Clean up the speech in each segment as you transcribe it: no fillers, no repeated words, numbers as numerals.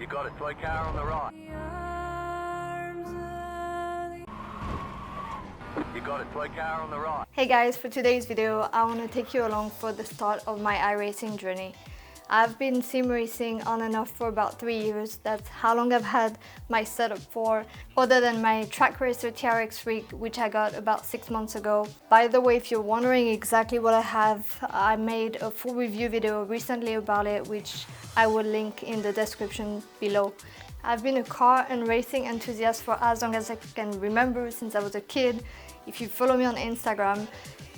You got it, toy car on the right. You got it, toy car on the right. Hey guys, for today's video, I want to take you along for the start of my iRacing journey. I've been sim racing on and off for about 3 years. That's how long I've had my setup for, other than my track racer TRX rig, which I got about 6 months ago. By the way, if you're wondering exactly what I have, I made a full review video recently about it, which I will link in the description below. I've been a car and racing enthusiast for as long as I can remember, since I was a kid. If you follow me on Instagram,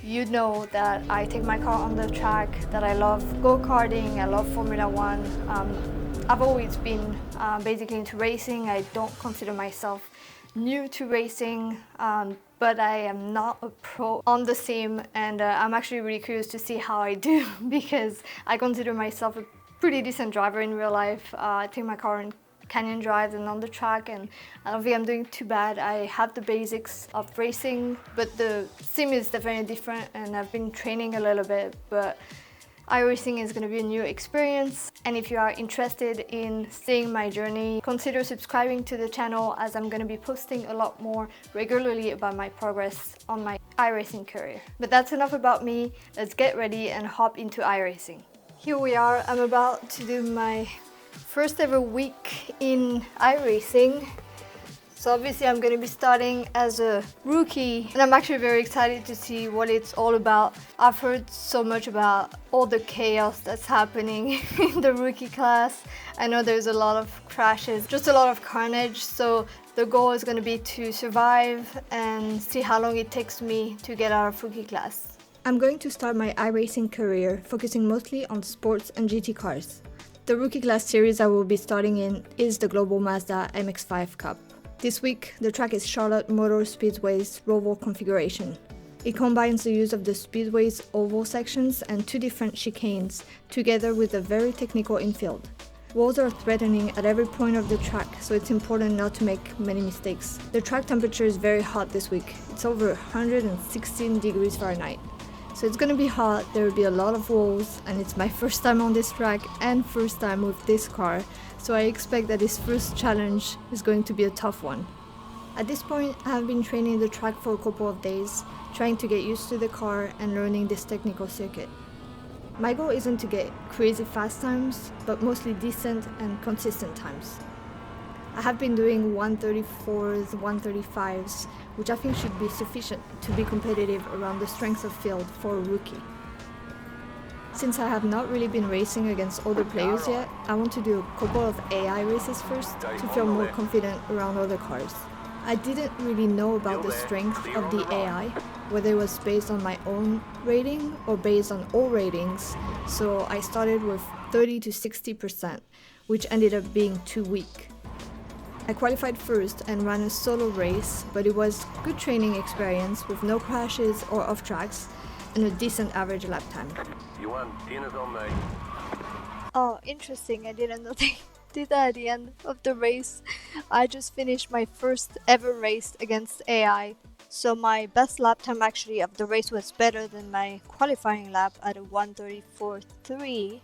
you know that I take my car on the track, that I love go-karting, I love Formula 1. I've always been basically into racing. I don't consider myself new to racing, but I am not a pro on the sim, and I'm actually really curious to see how I do because I consider myself a pretty decent driver in real life. I take my car in canyon drives and on the track, and I don't think I'm doing too bad. I have the basics of racing, but the sim is definitely different, and I've been training a little bit, but iRacing is going to be a new experience. And if you are interested in seeing my journey, consider subscribing to the channel, as I'm going to be posting a lot more regularly about my progress on my iRacing career. But that's enough about me. Let's get ready and hop into iRacing. Here we are. I'm about to do my first ever week in iRacing. So obviously I'm going to be starting as a rookie, and I'm actually very excited to see what it's all about. I've heard so much about all the chaos that's happening in the rookie class. I know there's a lot of crashes, just a lot of carnage, so the goal is going to be to survive and see how long it takes me to get out of rookie class. I'm going to start my iRacing career focusing mostly on sports and GT cars. The rookie class series I will be starting in is the Global Mazda MX-5 Cup. This week, the track is Charlotte Motor Speedway's Roval configuration. It combines the use of the Speedway's oval sections and 2 different chicanes, together with a very technical infield. Walls are threatening at every point of the track, so it's important not to make many mistakes. The track temperature is very hot this week. It's over 116 degrees Fahrenheit. So it's gonna be hot, there will be a lot of walls, and it's my first time on this track and first time with this car, so I expect that this first challenge is going to be a tough one. At this point, I have been training the track for a couple of days, trying to get used to the car and learning this technical circuit. My goal isn't to get crazy fast times, but mostly decent and consistent times. I have been doing 134s, 135s, which I think should be sufficient to be competitive around the strength of field for a rookie. Since I have not really been racing against other players yet, I want to do a couple of AI races first to feel more confident around other cars. I didn't really know about the strength of the AI, whether it was based on my own rating or based on all ratings, so I started with 30 to 60%, which ended up being too weak. I qualified first and ran a solo race, but it was good training experience with no crashes or off tracks and a decent average lap time. You won. Tina's on me. Oh, interesting. I didn't know they did that at the end of the race. I just finished my first ever race against AI. So my best lap time actually of the race was better than my qualifying lap at a 134.3.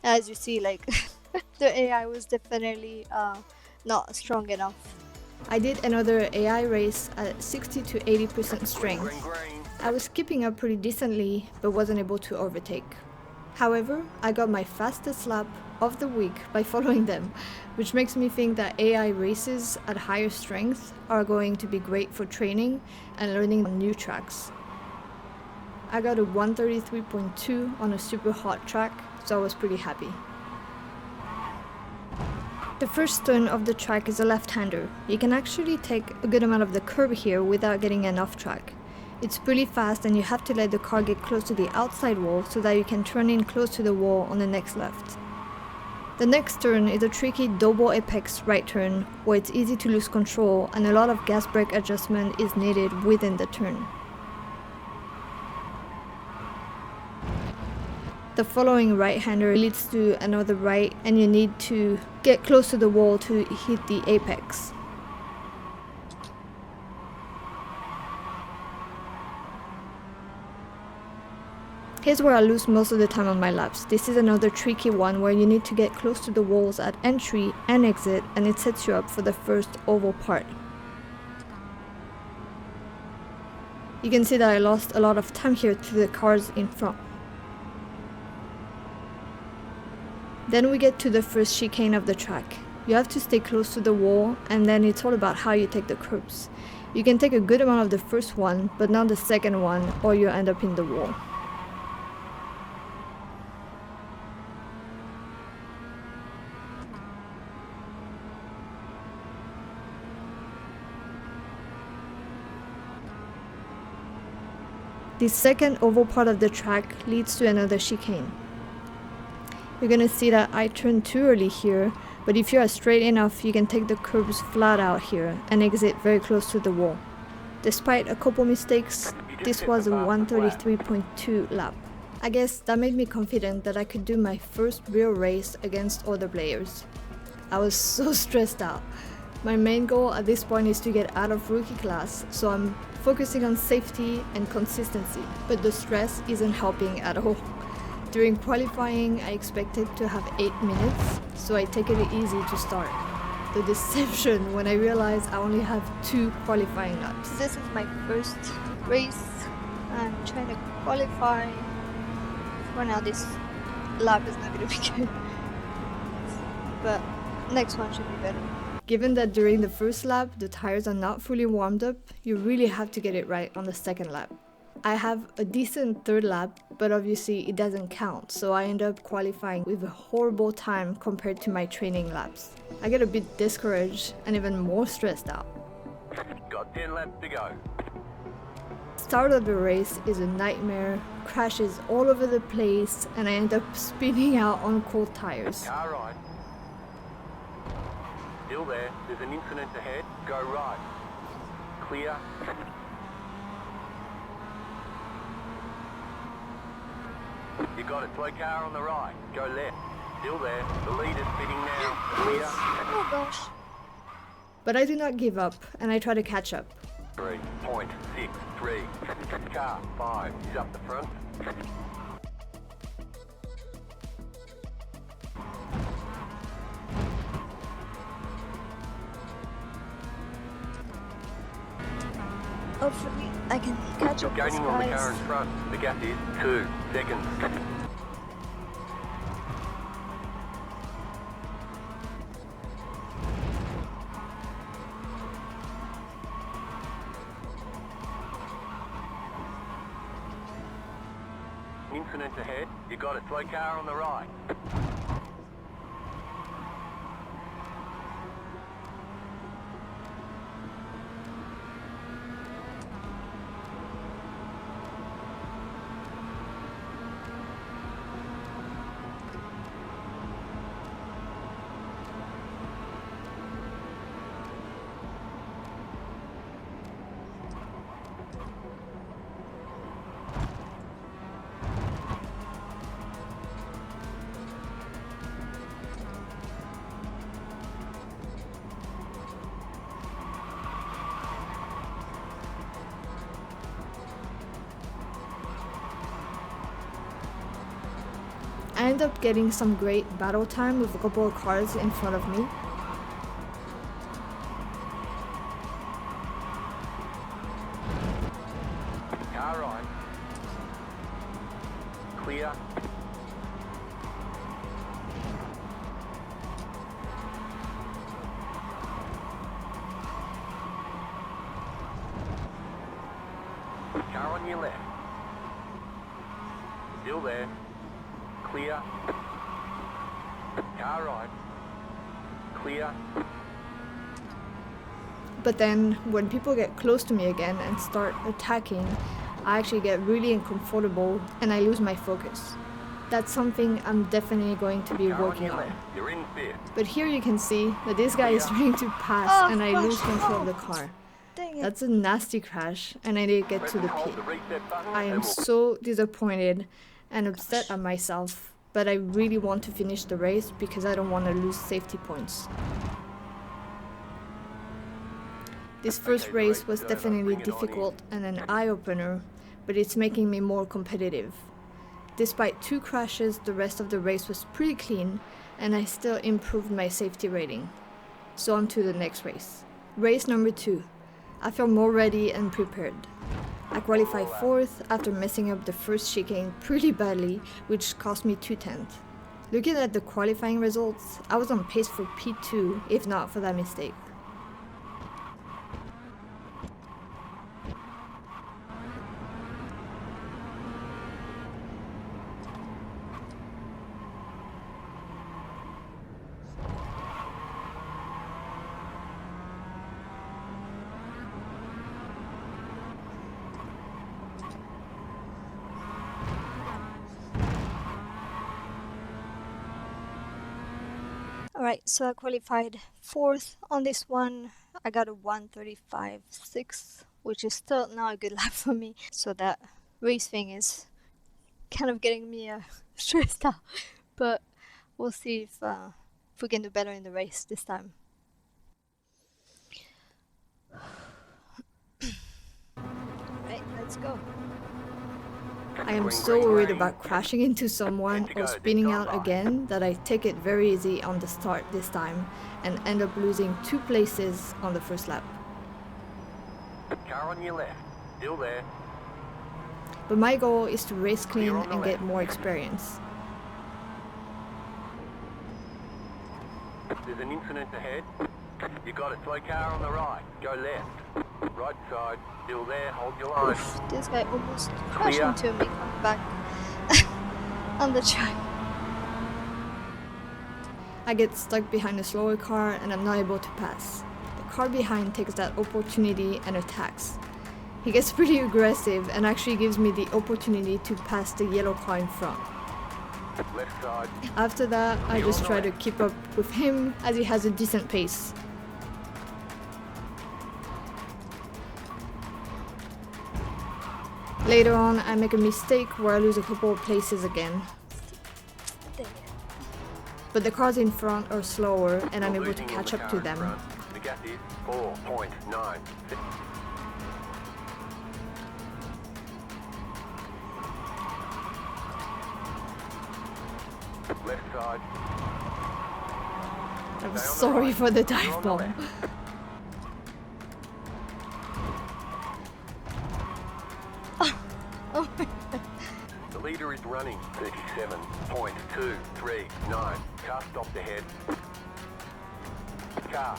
As you see, like the AI was definitely not strong enough. I did another AI race at 60 to 80% strength. I was keeping up pretty decently, but wasn't able to overtake. However, I got my fastest lap of the week by following them, which makes me think that AI races at higher strength are going to be great for training and learning on new tracks. I got a 133.2 on a super hot track, so I was pretty happy. The first turn of the track is a left-hander. You can actually take a good amount of the curb here without getting an off-track. It's pretty fast, and you have to let the car get close to the outside wall so that you can turn in close to the wall on the next left. The next turn is a tricky double apex right turn where it's easy to lose control and a lot of gas brake adjustment is needed within the turn. The following right-hander leads to another right, and you need to get close to the wall to hit the apex. Here's where I lose most of the time on my laps. This is another tricky one where you need to get close to the walls at entry and exit, and it sets you up for the first oval part. You can see that I lost a lot of time here to the cars in front. Then we get to the first chicane of the track. You have to stay close to the wall, and then it's all about how you take the curbs. You can take a good amount of the first one, but not the second one, or you end up in the wall. This second oval part of the track leads to another chicane. You're gonna see that I turned too early here, but if you are straight enough, you can take the curbs flat out here and exit very close to the wall. Despite a couple mistakes, this was a 1:33.2 lap. I guess that made me confident that I could do my first real race against other players. I was so stressed out. My main goal at this point is to get out of rookie class, so I'm focusing on safety and consistency, but the stress isn't helping at all. During qualifying, I expected to have 8 minutes, so I take it easy to start. The deception when I realized I only have 2 qualifying laps. This is my first race. I'm trying to qualify. For now, this lap is not going to be good, but next one should be better. Given that during the first lap, the tires are not fully warmed up, you really have to get it right on the second lap. I have a decent third lap, but obviously it doesn't count, so I end up qualifying with a horrible time compared to my training laps. I get a bit discouraged and even more stressed out. Got 10 laps to go. Start of the race is a nightmare, crashes all over the place, and I end up spinning out on cold tires. Car right. Still there. There's an incident ahead. Go right. Clear. You got a slow car on the right. Go left. Still there. The lead is fitting now. Clear. Oh gosh. But I do not give up, and I try to catch up. 3.63. Car 5 is up the front. Hopefully, I can catch You're up with gaining on the car in guys. front. The gap is 2 seconds. Incident ahead. You got a slow car on the right. I end up getting some great battle time with a couple of cars in front of me. Car right. Clear. Car on your left. Still there. Clear. Car right. Clear. But then, when people get close to me again and start attacking, I actually get really uncomfortable and I lose my focus. That's something I'm definitely going to be Car on working your on. left. You're in fifth. But here you can see that this guy is trying to pass Oh, and I gosh. lose control of the car. Dang it. That's a nasty crash and I didn't get to the Hold pit. the reset button I am and we'll so disappointed and upset at myself, but I really want to finish the race because I don't want to lose safety points. This first race was definitely difficult and an eye-opener, but it's making me more competitive. Despite 2 crashes, the rest of the race was pretty clean and I still improved my safety rating. So on to the next race. Race number 2. I feel more ready and prepared. I qualified 4th after messing up the first chicane pretty badly, which cost me 2/10. Looking at the qualifying results, I was on pace for P2 if not for that mistake. Alright, so I qualified 4th on this one. I got a 1:35.6, which is still not a good lap for me. So that race thing is kind of getting me stressed out. But we'll see if we can do better in the race this time. Alright, let's go. I am so worried about crashing into someone or spinning out again that I take it very easy on the start this time and end up losing 2 places on the first lap. Car on your left. Still there. But my goal is to race clean and get more experience. There's an incident ahead. You got a slow car on the right. Go left. Right side. Still there. Hold your line. Oof, this guy almost crashed into me coming back on the track. I get stuck behind a slower car and I'm not able to pass. The car behind takes that opportunity and attacks. He gets pretty aggressive and actually gives me the opportunity to pass the yellow car in front. Left side. After that, I just try to keep up with him as he has a decent pace. Later on, I make a mistake where I lose a couple of places again. But the cars in front are slower and I'm able to catch up to them. The gap is 4.9. Left side. I'm sorry for the dive bomb. The leader is running 37.239. Car stopped ahead. Car.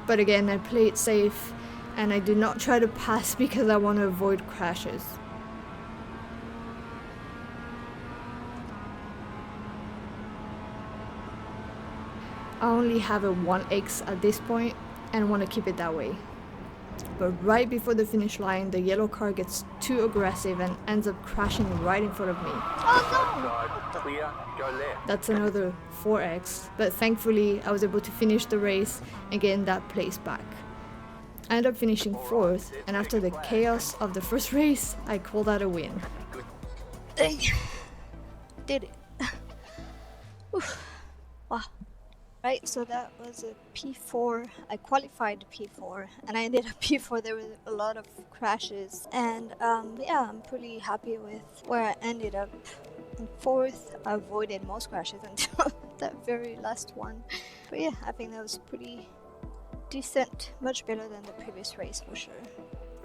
But again, I play it safe and I do not try to pass because I want to avoid crashes. I only have a 1x at this point and want to keep it that way. But right before the finish line, the yellow car gets too aggressive and ends up crashing right in front of me. Clear, go left. That's another 4x, but thankfully I was able to finish the race and gain that place back. I ended up finishing 4th, and after the chaos of the first race, I called that a win. Dang. Did it. Oof. Wow. Right, so that was a P4. I qualified P4 and I ended up P4. There were a lot of crashes and yeah, I'm pretty happy with where I ended up. In 4th, I avoided most crashes until that very last one. But yeah, I think that was pretty decent, much better than the previous race for sure.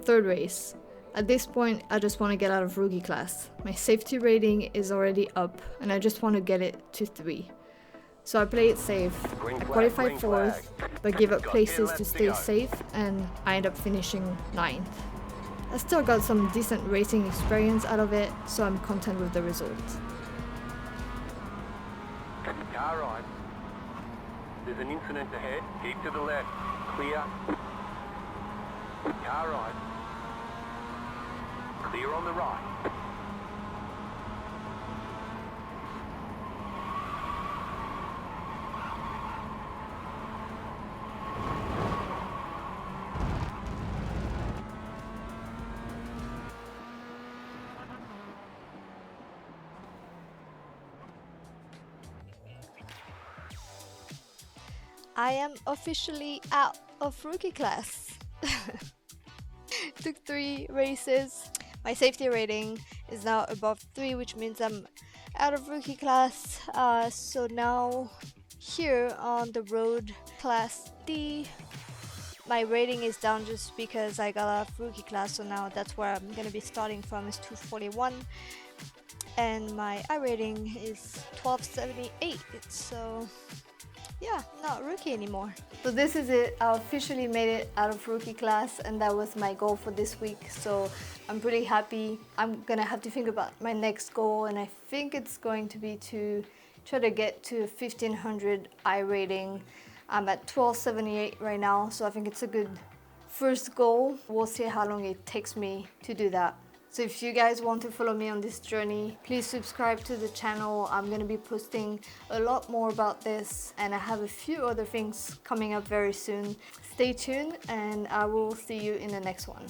3rd race. At this point, I just want to get out of rookie class. My safety rating is already up and I just want to get it to 3. So I play it safe. I qualified 4th, but give up places to stay safe and I end up finishing 9th. I still got some decent racing experience out of it, so I'm content with the result. Car right. There's an incident ahead. Keep to the left. Clear. Car right. Clear on the right. I am officially out of rookie class. Took 3 races. My safety rating is now above 3, which means I'm out of rookie class. So now here on the road class D, my rating is down just because I got out of rookie class, so now that's where I'm gonna be starting from, is 241. And my iRating is 1278, so yeah, not rookie anymore. So this is it. I officially made it out of rookie class, and that was my goal for this week. So I'm pretty happy. I'm gonna have to think about my next goal, and I think it's going to be to try to get to 1500 iRating. I'm at 1278 right now, so I think it's a good first goal. We'll see how long it takes me to do that. So if you guys want to follow me on this journey, please subscribe to the channel. I'm going to be posting a lot more about this, and I have a few other things coming up very soon. Stay tuned, and I will see you in the next one.